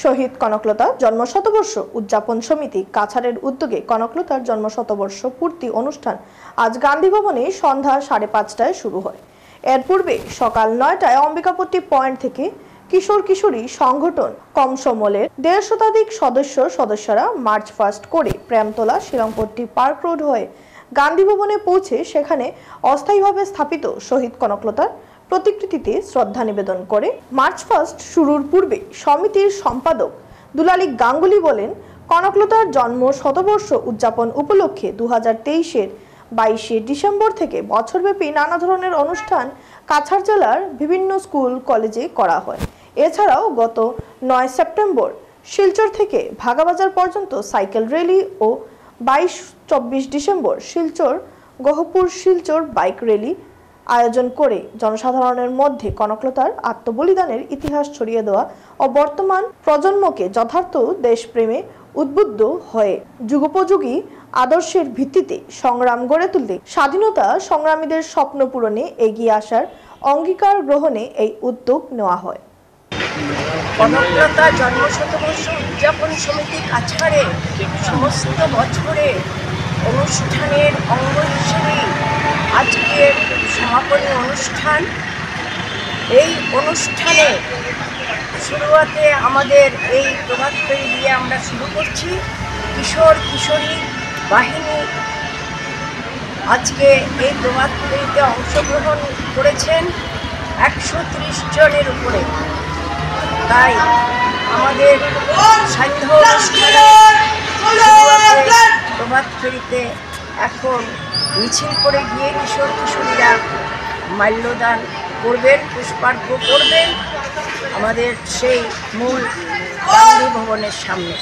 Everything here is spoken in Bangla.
শহীদ কনকলতা জন্মশতবর্ষ উদযাপন সমিতি কাছাড়ের উদ্যোগে কনকলতার জন্মশতবর্ষ পূর্তি অনুষ্ঠান আজ গান্ধী ভবনে সন্ধ্যা 5:30টায় শুরু হয়। এর পূর্বে সকাল 9টায় অম্বিকাপট্টি পয়েন্ট থেকে কিশোর কিশোরী সংগঠন কমসমলের 1.5 শতাধিক সদস্যরা মার্চ ফাস্ট করে প্রেমতলা শিলংপট্টি পার্ক রোড হয়ে গান্ধী ভবনে পৌঁছে সেখানে অস্থায়ীভাবে স্থাপিত শহীদ কনকলতার প্রতিকৃতিতে শ্রদ্ধা নিবেদন করে। মার্চ ফাস্ট শুরুর পূর্বে সমিতির সম্পাদক দুলালী গাঙ্গুলি বলেন, কনকলতার জন্ম শতবর্ষ উদযাপন উপলক্ষে 2023-এর 22শে ডিসেম্বর থেকে বছরব্যাপী নানা ধরনের অনুষ্ঠান কাছাড় জেলার বিভিন্ন স্কুল কলেজে করা হয়। এছাড়াও গত 9 সেপ্টেম্বর শিলচর থেকে ভাগাবাজার পর্যন্ত সাইকেল র্যালি ও 22-24 December Silchar Gohpur Silchar bike rally আয়োজন করে জনসাধারণের মধ্যে কনকলতার আত্মবলিদানের ইতিহাস ছড়িয়ে দেওয়া ও বর্তমান প্রজন্মকে যথার্থ দেশপ্রেমে উদ্বুদ্ধ হয়ে যুগোপযোগী আদর্শের ভিত্তিতে সংগ্রাম গড়ে তুলতে স্বাধীনতা সংগ্রামীদের স্বপ্ন পূরণে এগিয়ে আসার অঙ্গীকার গ্রহণে এই উদ্যোগ নেওয়া হয়। কনকলতা জন্মশতবর্ষ উদযাপন সমিতি কাছাড়ে সমস্ত বছরে অনুষ্ঠানের অঙ্গ হিসেবে আজকের সমাপনী অনুষ্ঠান। এই অনুষ্ঠানে শুরুয়াতে আমাদের এই প্রভাত ফেরি দিয়ে আমরা শুরু করছি। কিশোর কিশোরী বাহিনী আজকে এই প্রভাত ফেরিতে অংশগ্রহণ করেছেন 130 জনের উপরে। তাই আমাদের সান্ধ্য অনুষ্ঠানে প্রভাত ফেরিতে এখন মিছিল করে গিয়ে কিশোর কিশোরীরা মাল্যদান করবেন, পুষ্পার্ঘ্য করবেন আমাদের সেই মূল গান্ধী ভবনের সামনে।